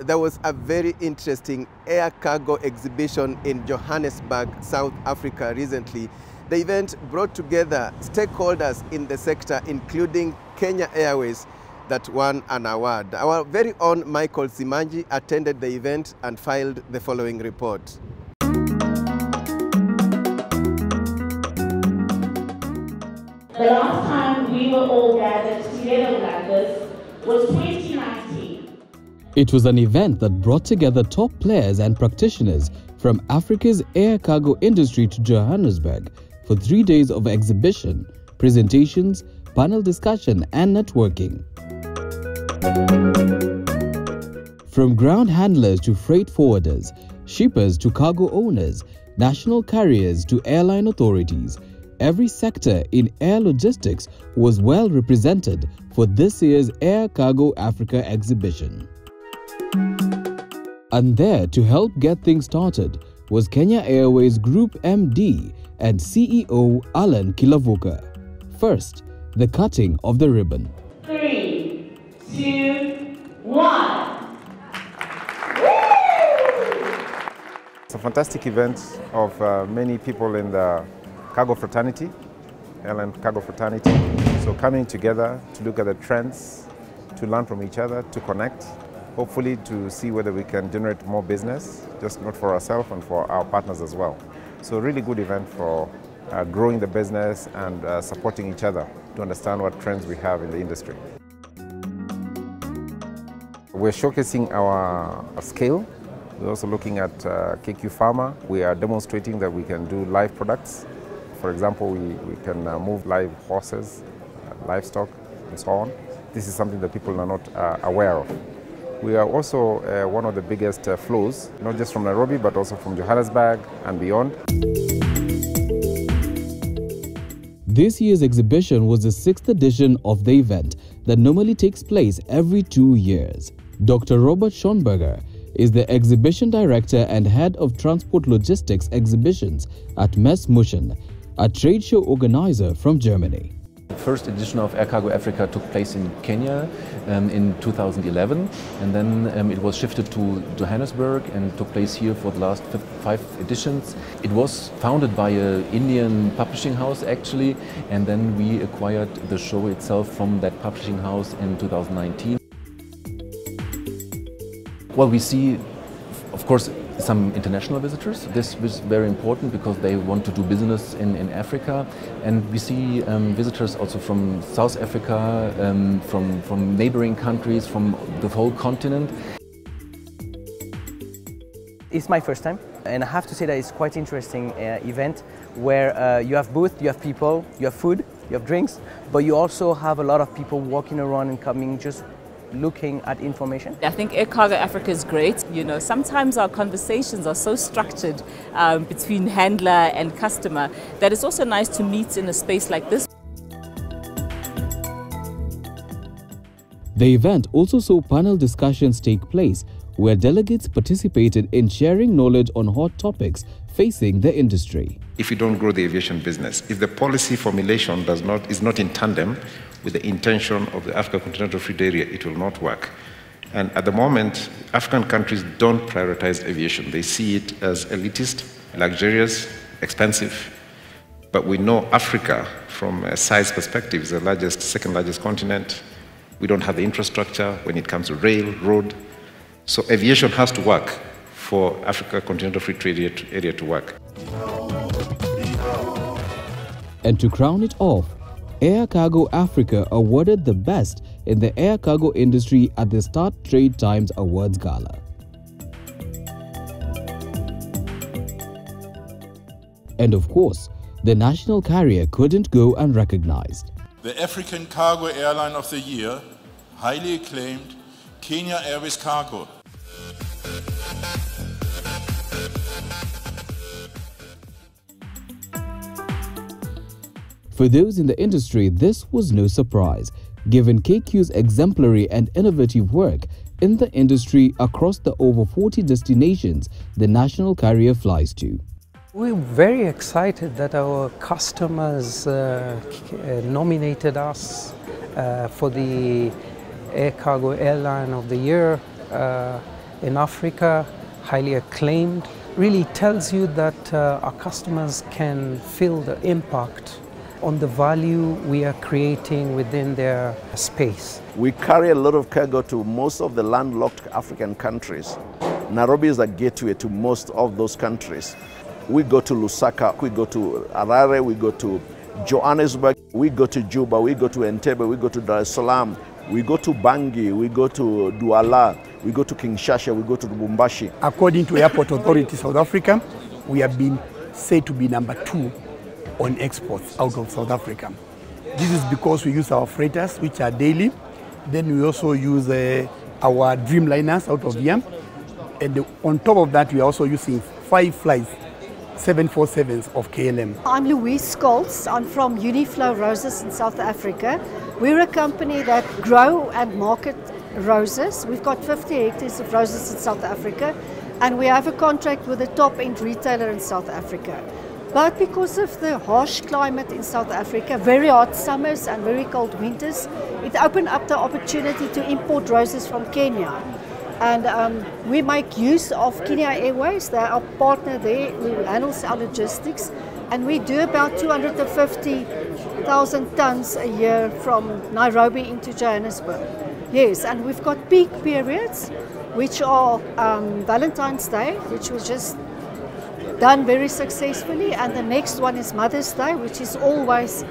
there was a very interesting air cargo exhibition in Johannesburg, South Africa recently. The event brought together stakeholders in the sector, including Kenya Airways, that won an award. Our very own Michael Simanji attended the event and filed the following report. The last time we were all gathered together like this was 2019. It was an event that brought together top players and practitioners from Africa's air cargo industry to Johannesburg for 3 days of exhibition, presentations, panel discussion and networking. From ground handlers to freight forwarders, shippers to cargo owners, national carriers to airline authorities, every sector in air logistics was well represented for this year's Air Cargo Africa exhibition. And there to help get things started was Kenya Airways Group MD and CEO Alan Kilavuka. First, the cutting of the ribbon. 3, 2, 1. It's a fantastic event of many people in the cargo fraternity, airline cargo fraternity. So coming together to look at the trends, to learn from each other, to connect, hopefully to see whether we can generate more business, just not for ourselves and for our partners as well. So a really good event for growing the business and supporting each other to understand what trends we have in the industry. We're showcasing our scale. We're also looking at KQ Pharma. We are demonstrating that we can do live products. For example, we can move live horses, livestock, and so on. This is something that people are not aware of. We are also one of the biggest flows, not just from Nairobi, but also from Johannesburg and beyond. This year's exhibition was the 6th edition of the event that normally takes place every 2 years. Dr. Robert Schonberger is the exhibition director and head of transport logistics exhibitions at Mess Muschen, a trade show organizer from Germany. The first edition of Air Cargo Africa took place in Kenya in 2011, and then it was shifted to Johannesburg and took place here for the last 5 editions. It was founded by an Indian publishing house actually, and then we acquired the show itself from that publishing house in 2019. Well, we see, of course, some international visitors. This was very important because they want to do business in Africa. And we see visitors also from South Africa, from neighboring countries, from the whole continent. It's my first time, and I have to say that it's quite interesting event where you have booth, you have people, you have food, you have drinks, but you also have a lot of people walking around and coming just looking at information. I think Air Cargo Africa is great. You know, sometimes our conversations are so structured between handler and customer that it's also nice to meet in a space like this. The event also saw panel discussions take place where delegates participated in sharing knowledge on hot topics facing the industry. If you don't grow the aviation business, if the policy formulation is not in tandem with the intention of the Africa Continental Free Area, it will not work. And at the moment, African countries don't prioritize aviation. They see it as elitist, luxurious, expensive. But we know Africa, from a size perspective, is the largest, second largest continent. We don't have the infrastructure when it comes to rail, road. So aviation has to work for Africa Continental Free Trade Area to work. And to crown it off, Air Cargo Africa awarded the best in the air cargo industry at the Start Trade Times Awards Gala. And of course, the national carrier couldn't go unrecognized. The African Cargo Airline of the Year, highly acclaimed Kenya Airways Cargo. For those in the industry, this was no surprise, given KQ's exemplary and innovative work in the industry across the over 40 destinations the national carrier flies to. We're very excited that our customers nominated us for the Air Cargo Airline of the Year. in Africa, highly acclaimed. Really tells you that our customers can feel the impact on the value we are creating within their space. We carry a lot of cargo to most of the landlocked African countries. Nairobi is a gateway to most of those countries. We go to Lusaka, we go to Harare, we go to Johannesburg, we go to Juba, we go to Entebbe, we go to Dar es Salaam, we go to Bangui, we go to Douala, we go to Kinshasa, we go to Lubumbashi. According to Airport Authority South Africa, we have been said to be number 2 on exports out of South Africa. This is because we use our freighters, which are daily. Then we also use our Dreamliners out of here. And on top of that, we are also using 5 flights, 747s of KLM. I'm Louise Scholz. I'm from Uniflow Roses in South Africa. We're a company that grow and market roses. We've got 50 hectares of roses in South Africa, and we have a contract with a top-end retailer in South Africa. But because of the harsh climate in South Africa, very hot summers and very cold winters, it opened up the opportunity to import roses from Kenya. And we make use of Kenya Airways. They're our partner there who handles our logistics. And we do about 250,000 tons a year from Nairobi into Johannesburg. Yes, and we've got peak periods, which are Valentine's Day, which was just done very successfully, and the next one is Mother's Day, which is always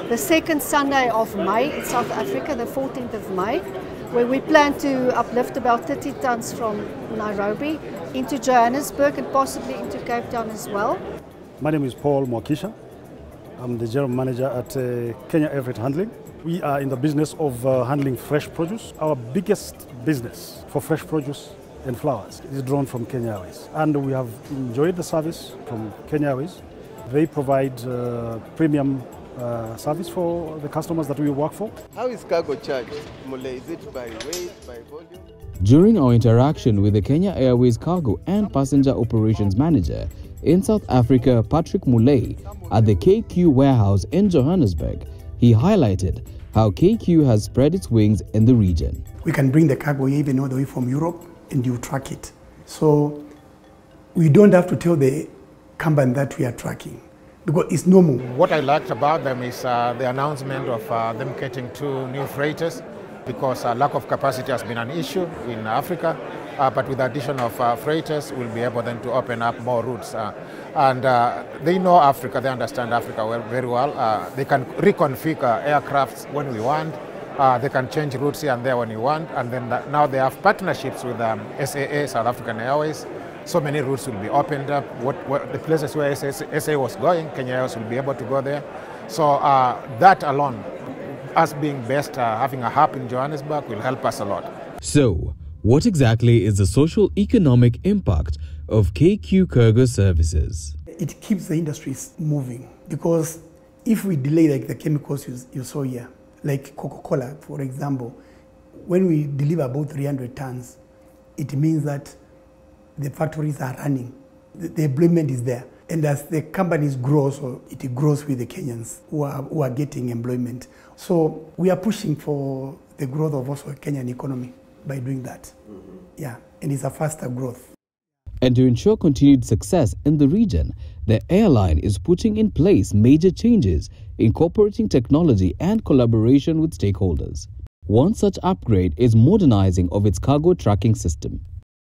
the second Sunday of May in South Africa, the 14th of May, where we plan to uplift about 30 tons from Nairobi into Johannesburg and possibly into Cape Town as well. My name is Paul Mwakisha. I'm the general manager at Kenya Air Freight Handling. We are in the business of handling fresh produce. Our biggest business for fresh produce and flowers is drawn from Kenya Airways. And we have enjoyed the service from Kenya Airways. They provide premium service for the customers that we work for. How is cargo charged, Mule? Is it by weight, by volume? During our interaction with the Kenya Airways Cargo and Passenger Operations Manager in South Africa, Patrick Mule, at the KQ warehouse in Johannesburg, he highlighted how KQ has spread its wings in the region. We can bring the cargo even all the way from Europe and you track it. So we don't have to tell the company that we are tracking because it's normal. What I liked about them is the announcement of them getting 2 new freighters, because lack of capacity has been an issue in Africa. But with the addition of freighters, we'll be able then to open up more routes. And they know Africa, they understand Africa very well. They can reconfigure aircrafts when we want. They can change routes here and there when you want. And then now they have partnerships with SAA, South African Airways. So many routes will be opened up. The places where SAA was going, Kenya Airways will be able to go there. So that alone, us being best, having a hub in Johannesburg will help us a lot. So, what exactly is the social economic impact of KQ cargo services? It keeps the industries moving, because if we delay like the chemicals you saw here, like Coca-Cola, for example, when we deliver about 300 tons, it means that the factories are running. The employment is there. And as the companies grow, so it grows with the Kenyans who are getting employment. So we are pushing for the growth of also the Kenyan economy by doing that. Yeah, and it's a faster growth. And to ensure continued success in the region, the airline is putting in place major changes, incorporating technology and collaboration with stakeholders. One such upgrade is modernizing of its cargo tracking system.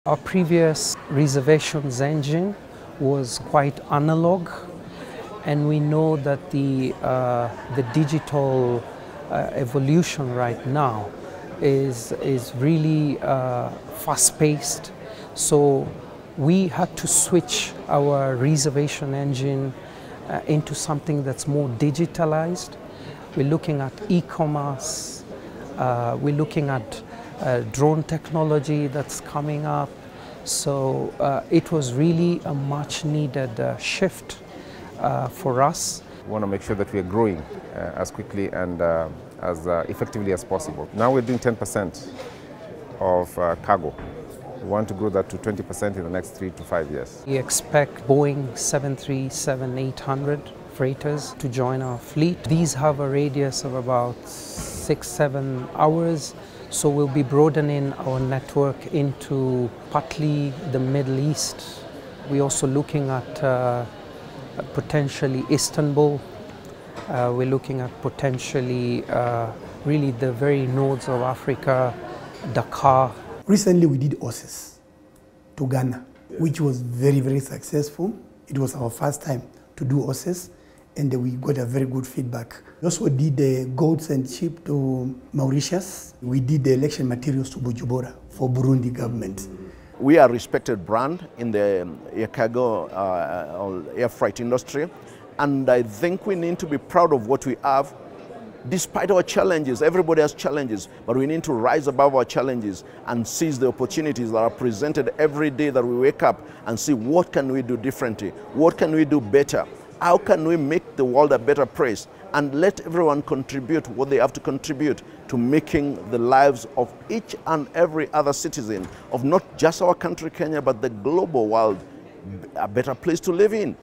Our previous reservations engine was quite analog, and we know that the digital evolution right now is really fast-paced. So we had to switch our reservation engine into something that's more digitalized. We're looking at e-commerce, we're looking at drone technology that's coming up. So it was really a much needed shift for us. We want to make sure that we are growing as quickly and as effectively as possible. Now we're doing 10% of cargo. We want to grow that to 20% in the next 3 to 5 years. We expect Boeing 737-800 freighters to join our fleet. These have a radius of about 6-7 hours, So we'll be broadening our network into partly the Middle East. We're also looking at potentially Istanbul. We're looking at potentially really the very north of Africa, Dakar. Recently we did OSIS to Ghana, which was very, very successful. It was our first time to do OSIS, and we got a very good feedback. We also did the goats and sheep to Mauritius. We did the election materials to Bujumbura for Burundi government. We are a respected brand in the air cargo or air freight industry, and I think we need to be proud of what we have. Despite our challenges, everybody has challenges, but we need to rise above our challenges and seize the opportunities that are presented every day that we wake up and see what can we do differently, what can we do better, how can we make the world a better place, and let everyone contribute what they have to contribute to making the lives of each and every other citizen of not just our country, Kenya, but the global world a better place to live in.